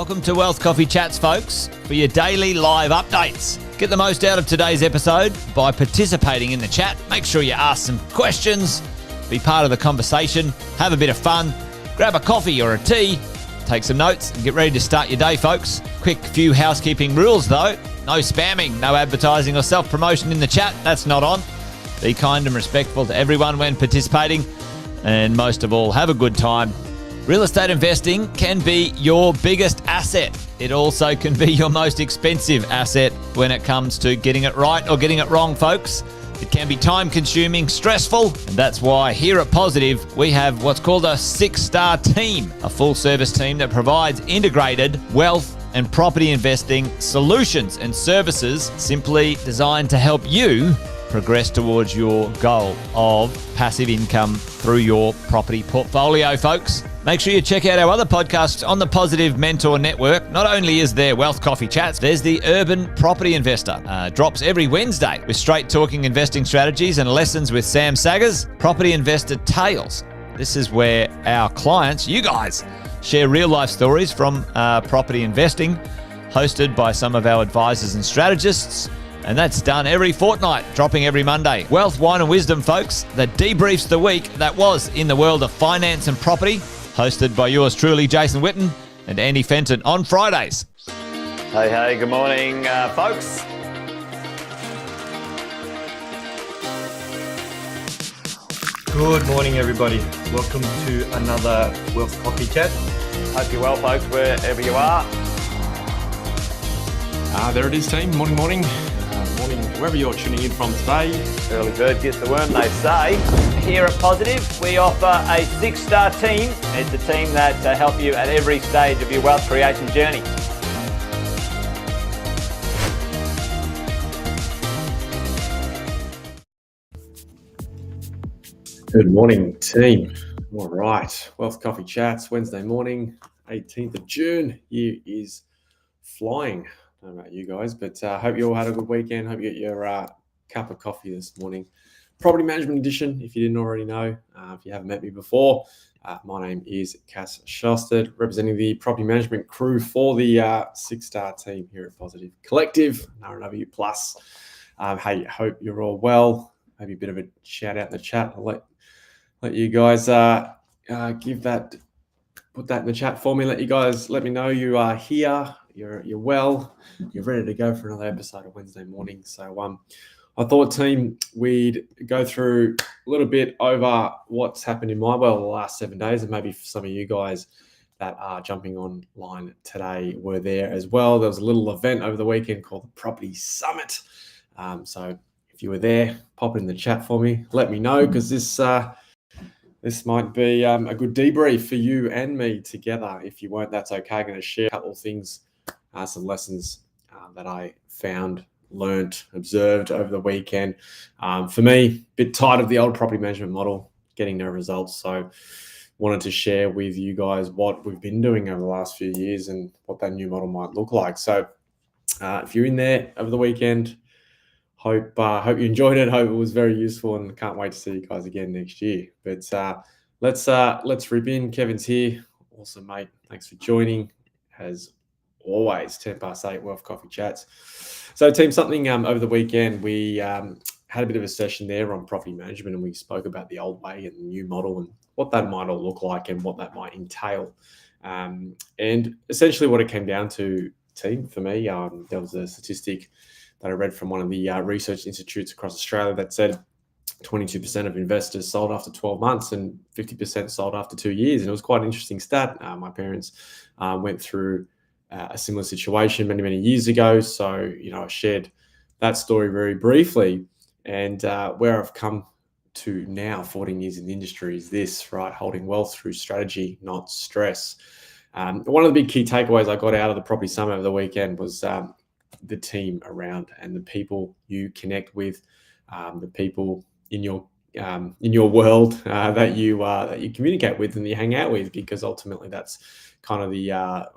Welcome to Wealth Coffee Chats, folks, for your daily live updates. Get the most out of today's episode by participating in the chat. Make sure you ask some questions, be part of the conversation, have a bit of fun, grab a coffee or a tea, take some notes, and get ready to start your day, folks. Quick few housekeeping rules, though. No spamming, no advertising or self-promotion in the chat. That's not on. Be kind and respectful to everyone when participating. And most of all, have a good time. Real estate investing can be your biggest asset. It also can be your most expensive asset when it comes to getting it right or getting it wrong, folks. It can be time-consuming, stressful, and that's why here at Positive, we have what's called a 6-star team, a full-service team that provides integrated wealth and property investing solutions and services simply designed to help you progress towards your goal of passive income through your property portfolio, folks. Make sure you check out our other podcasts on the Positive Mentor Network. Not only is there Wealth Coffee Chats, there's the Urban Property Investor. Drops every Wednesday with straight talking investing strategies and lessons with Sam Saggers. Property Investor Tales. This is where our clients, you guys, share real life stories from property investing, hosted by some of our advisors and strategists. And that's done every fortnight, dropping every Monday. Wealth, Wine and Wisdom, folks, that debriefs the week that was in the world of finance and property, hosted by yours truly, Jason Witten and Andy Fenton on Fridays. Hey, good morning, folks. Good morning, everybody. Welcome to another Wealth Coffee Chat. Hope you're well, folks, wherever you are. There it is, team. Morning. Morning, wherever you're tuning in from today. Early bird gets the worm, they say. Here at Positive, we offer a 6-star team. It's a team that help you at every stage of your wealth creation journey. Good morning, team. All right, Wealth Coffee Chats, Wednesday morning, 18th of June. Year is flying. I don't know about you guys, but hope you all had a good weekend. Hope you get your cup of coffee this morning. Property Management Edition, if you didn't already know. If you haven't met me before, my name is Cass Shosted, representing the property management crew for the 6-star team here at Positive Collective, RW Plus. Hey, hope you're all well. Maybe a bit of a shout out in the chat. I'll let you guys put that in the chat for me. Let me know you are here. You're well, you're ready to go for another episode of Wednesday morning. So I thought, team, we'd go through a little bit over what's happened in my world the last 7 days, and maybe for some of you guys that are jumping online today were there as well. There was a little event over the weekend called the Property Summit. So if you were there, pop it in the chat for me. Let me know, because this might be a good debrief for you and me together. If you weren't, that's okay. I'm going to share a couple of things, some lessons that I found, learnt, observed over the weekend. For me, a bit tired of the old property management model, getting no results. So wanted to share with you guys what we've been doing over the last few years and what that new model might look like. So if you're in there over the weekend, hope you enjoyed it. Hope it was very useful, and can't wait to see you guys again next year. But let's rip in. Kevin's here. Awesome, mate. Thanks for joining. As always, 8:10 Wealth Coffee Chats. So, team, something over the weekend, we had a bit of a session there on property management, and we spoke about the old way and the new model and what that might all look like and what that might entail. And essentially what it came down to, team, for me, there was a statistic that I read from one of the research institutes across Australia that said 22% of investors sold after 12 months and 50% sold after 2 years. And it was quite an interesting stat. My parents went through a similar situation many years ago. So, I shared that story very briefly. And where I've come to now, 14 years in the industry, is this, right? Holding wealth through strategy, not stress. One of the big key takeaways I got out of the Property Summit over the weekend was the team around and the people you connect with, the people in your world that you communicate with and that you hang out with, because ultimately that's kind of the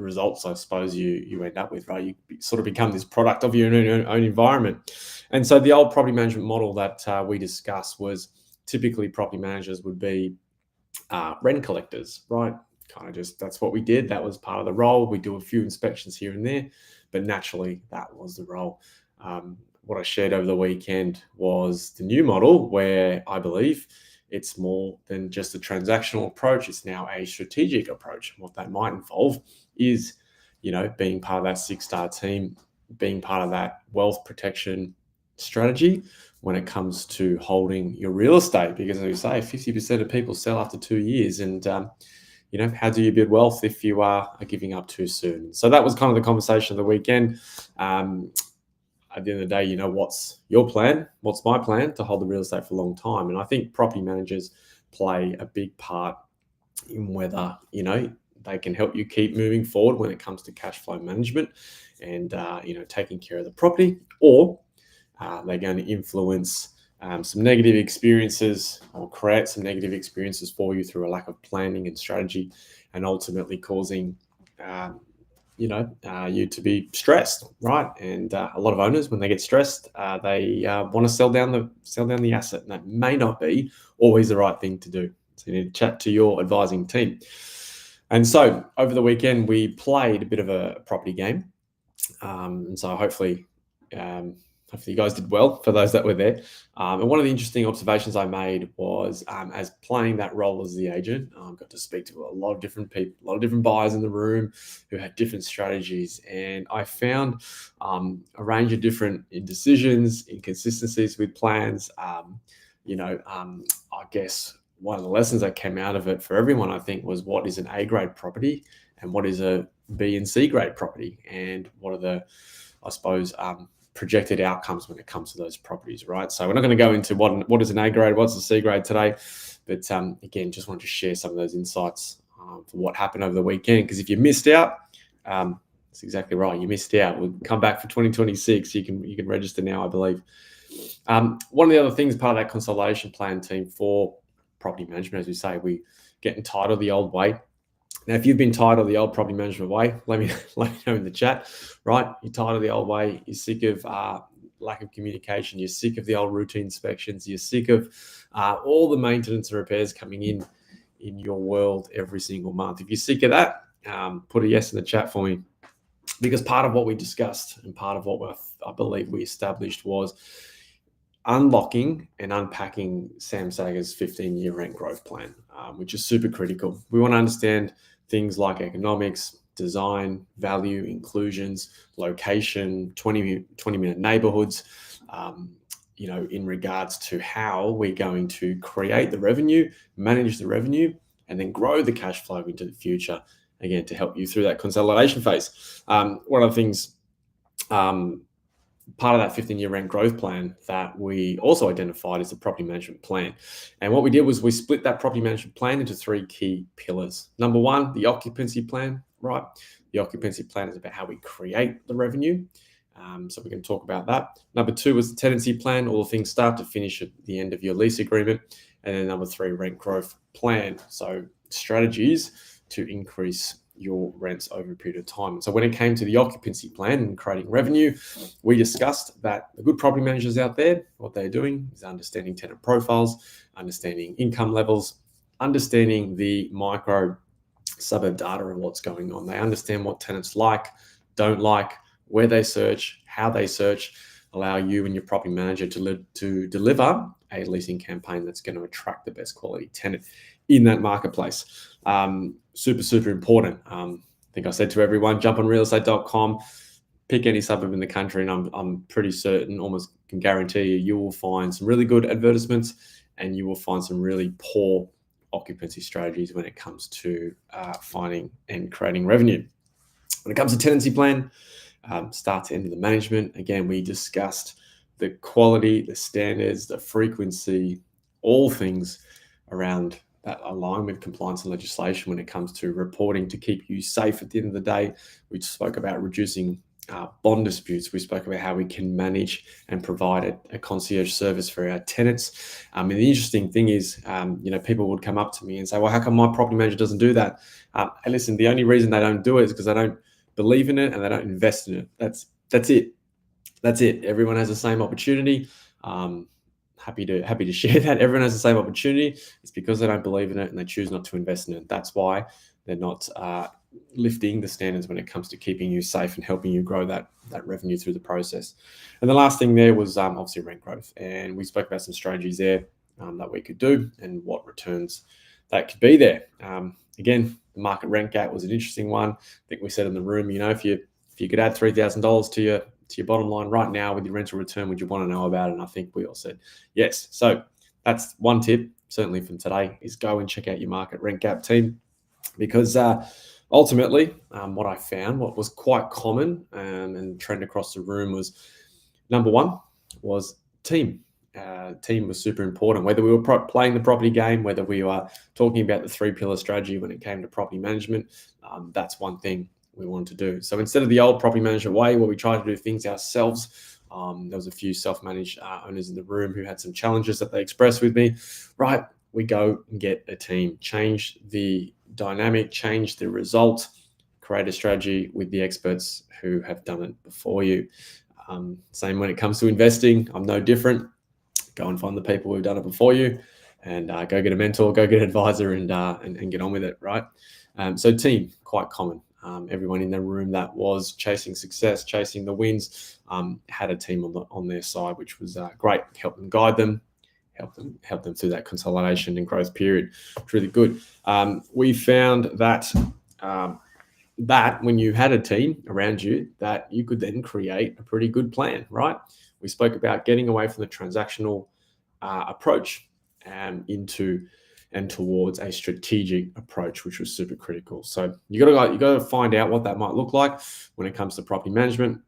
results, I suppose, you end up with, right? You sort of become this product of your own environment. And so the old property management model that we discussed was typically property managers would be rent collectors, right? kind of just, that's what we did. That was part of the role. We do a few inspections here and there, but naturally that was the role. What I shared over the weekend was the new model, where I believe it's more than just a transactional approach. It's now a strategic approach. And what that might involve is, being part of that 6-star team, being part of that wealth protection strategy when it comes to holding your real estate. Because as we say, 50% of people sell after 2 years. And, how do you build wealth if you are giving up too soon? So that was kind of the conversation of the weekend. At the end of the day, what's your plan? What's my plan? To hold the real estate for a long time. And I think property managers play a big part in whether, they can help you keep moving forward when it comes to cash flow management and, taking care of the property, or they're going to influence some negative experiences or create some negative experiences for you through a lack of planning and strategy, and ultimately causing you to be stressed, right? And a lot of owners, when they get stressed, they want to sell down the asset, and that may not be always the right thing to do. So you need to chat to your advising team. And so over the weekend, we played a bit of a property game, and so hopefully you guys did well, for those that were there. And one of the interesting observations I made was, as playing that role as the agent, got to speak to a lot of different people, a lot of different buyers in the room who had different strategies. And I found a range of different indecisions, inconsistencies with plans. I guess one of the lessons that came out of it for everyone, I think, was what is an A grade property and what is a B and C grade property, and what are the, I suppose, projected outcomes when it comes to those properties, right? So we're not going to go into what is an A grade, what's a C grade today, but again, just wanted to share some of those insights for what happened over the weekend. Because if you missed out, that's exactly right. You missed out. We'll come back for 2026. You can register now, I believe. One of the other things, part of that consolidation plan team for property management, as we say, we getting tired of the old way. Now, if you've been tired of the old property management way, let me know in the chat, right? You're tired of the old way. You're sick of lack of communication. You're sick of the old routine inspections. You're sick of all the maintenance and repairs coming in your world every single month. If you're sick of that, put a yes in the chat for me. Because part of what we discussed and part of what I believe we established was unlocking and unpacking Sam Sager's 15-year rent growth plan, which is super critical. We want to understand things like economics, design, value, inclusions, location, 20-minute neighborhoods, in regards to how we're going to create the revenue, manage the revenue, and then grow the cash flow into the future, again, to help you through that consolidation phase. One of the things, part of that 15-year rent growth plan that we also identified is the property management plan. And what we did was we split that property management plan into 3 key pillars. Number 1, the occupancy plan, right? The occupancy plan is about how we create the revenue. So we're going to talk about that. Number 2 was the tenancy plan, all the things start to finish at the end of your lease agreement. And then number 3, rent growth plan. So strategies to increase your rents over a period of time. So when it came to the occupancy plan and creating revenue, we discussed that the good property managers out there, what they're doing is understanding tenant profiles, understanding income levels, understanding the micro suburb data of what's going on. They understand what tenants like, don't like, where they search, how they search, allow you and your property manager to deliver a leasing campaign that's going to attract the best quality tenant in that marketplace. Super important. I think I said to everyone, jump on realestate.com, pick any suburb in the country, and I'm pretty certain, almost can guarantee you will find some really good advertisements, and you will find some really poor occupancy strategies when it comes to finding and creating revenue. When it comes to tenancy plan, start to end of the management, again, we discussed the quality, the standards, the frequency, all things around that align with compliance and legislation when it comes to reporting to keep you safe at the end of the day. We spoke about reducing bond disputes. We spoke about how we can manage and provide a concierge service for our tenants. And the interesting thing is, people would come up to me and say, well, how come my property manager doesn't do that? And listen, the only reason they don't do it is because they don't believe in it and they don't invest in it. That's it. That's it. Everyone has the same opportunity. Happy to share that. Everyone has the same opportunity. It's because they don't believe in it and they choose not to invest in it. That's why They're not lifting the standards when it comes to keeping you safe and helping you grow that revenue through the process. And the last thing there was obviously rent growth. And we spoke about some strategies there that we could do and what returns that could be there. Again, the market rent gap was an interesting one. I think we said in the room, if you could add $3,000 to your bottom line right now with your rental return, would you want to know about it? And I think we all said yes. So that's one tip, certainly from today, is go and check out your market rent gap team, because ultimately, what I found, what was quite common and trend across the room was, number one was team. Team was super important. Whether we were playing the property game, whether we were talking about the 3-pillar strategy when it came to property management, that's one thing we wanted to do. So instead of the old property management way where we tried to do things ourselves, there was a few self-managed owners in the room who had some challenges that they expressed with me. Right, we go and get a team, change the dynamic, change the result, create a strategy with the experts who have done it before you. Same when it comes to investing. I'm no different. Go and find the people who've done it before you, and go get a mentor, go get an advisor, and get on with it, right? So team, quite common. Everyone in the room that was chasing success, chasing the wins, had a team on their side, which was great. Help them guide them, help them through that consolidation and growth period. It's really good. We found that that when you had a team around you, that you could then create a pretty good plan, right? We spoke about getting away from the transactional approach into and towards a strategic approach, which was super critical. So you got to find out what that might look like when it comes to property management.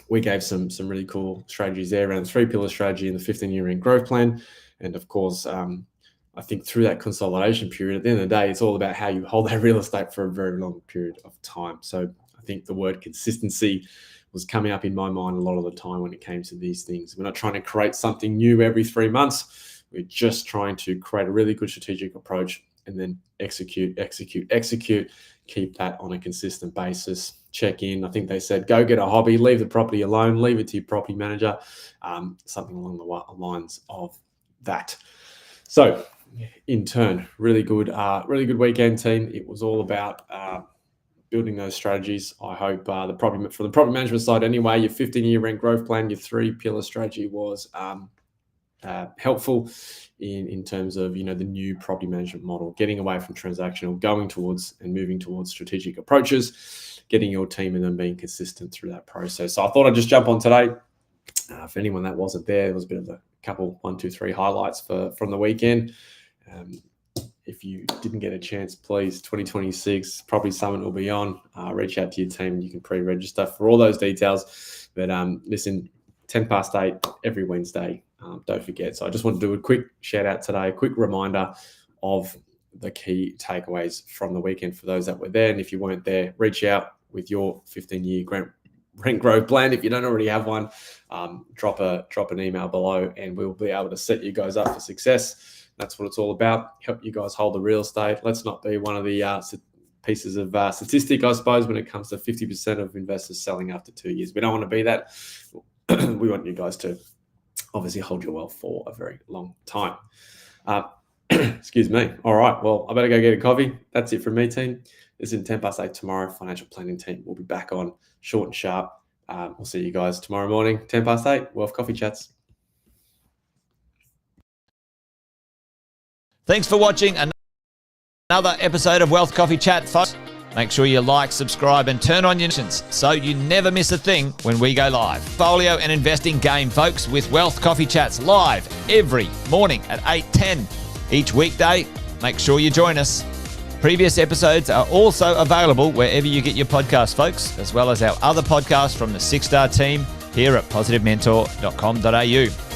We gave some really cool strategies there around the 3-pillar strategy and the 15-year rent growth plan. And of course, I think through that consolidation period, at the end of the day, it's all about how you hold that real estate for a very long period of time. So I think the word consistency was coming up in my mind a lot of the time when it came to these things. We're not trying to create something new every 3 months. We're just trying to create a really good strategic approach and then execute, keep that on a consistent basis, check in. I think they said, go get a hobby, leave the property alone, leave it to your property manager, something along the lines of that. So in turn, really good weekend, team. It was all about building those strategies. I hope from the property management side anyway, your 15-year rent growth plan, your 3-pillar strategy was helpful in terms of the new property management model, getting away from transactional, going towards and moving towards strategic approaches, getting your team and then being consistent through that process. So I thought I'd just jump on today. For anyone that wasn't there was a bit of a couple 1, 2, 3 highlights from the weekend. If you didn't get a chance, please, 2026 Property Summit will be on. Reach out to your team. You can pre-register for all those details. But listen, 8:10 every Wednesday. Don't forget. So I just want to do a quick shout out today, a quick reminder of the key takeaways from the weekend for those that were there. And if you weren't there, reach out with your 15-year rent growth plan. If you don't already have one, drop an email below and we'll be able to set you guys up for success. That's what it's all about. Help you guys hold the real estate. Let's not be one of the pieces of statistic, I suppose, when it comes to 50% of investors selling after 2 years. We don't want to be that. We want you guys to obviously hold your wealth for a very long time. Excuse me. All right. Well, I better go get a coffee. That's it from me, team. This is 8:10 tomorrow. Financial planning team will be back on short and sharp. We'll see you guys tomorrow morning, 8:10, Wealth Coffee Chats. Thanks for watching another episode of Wealth Coffee Chat, folks. Make sure you like, subscribe, and turn on your notifications so you never miss a thing when we go live. Portfolio and investing game, folks, with Wealth Coffee Chats live every morning at 8:10 each weekday. Make sure you join us. Previous episodes are also available wherever you get your podcasts, folks, as well as our other podcasts from the 6 Star team here at positivementor.com.au.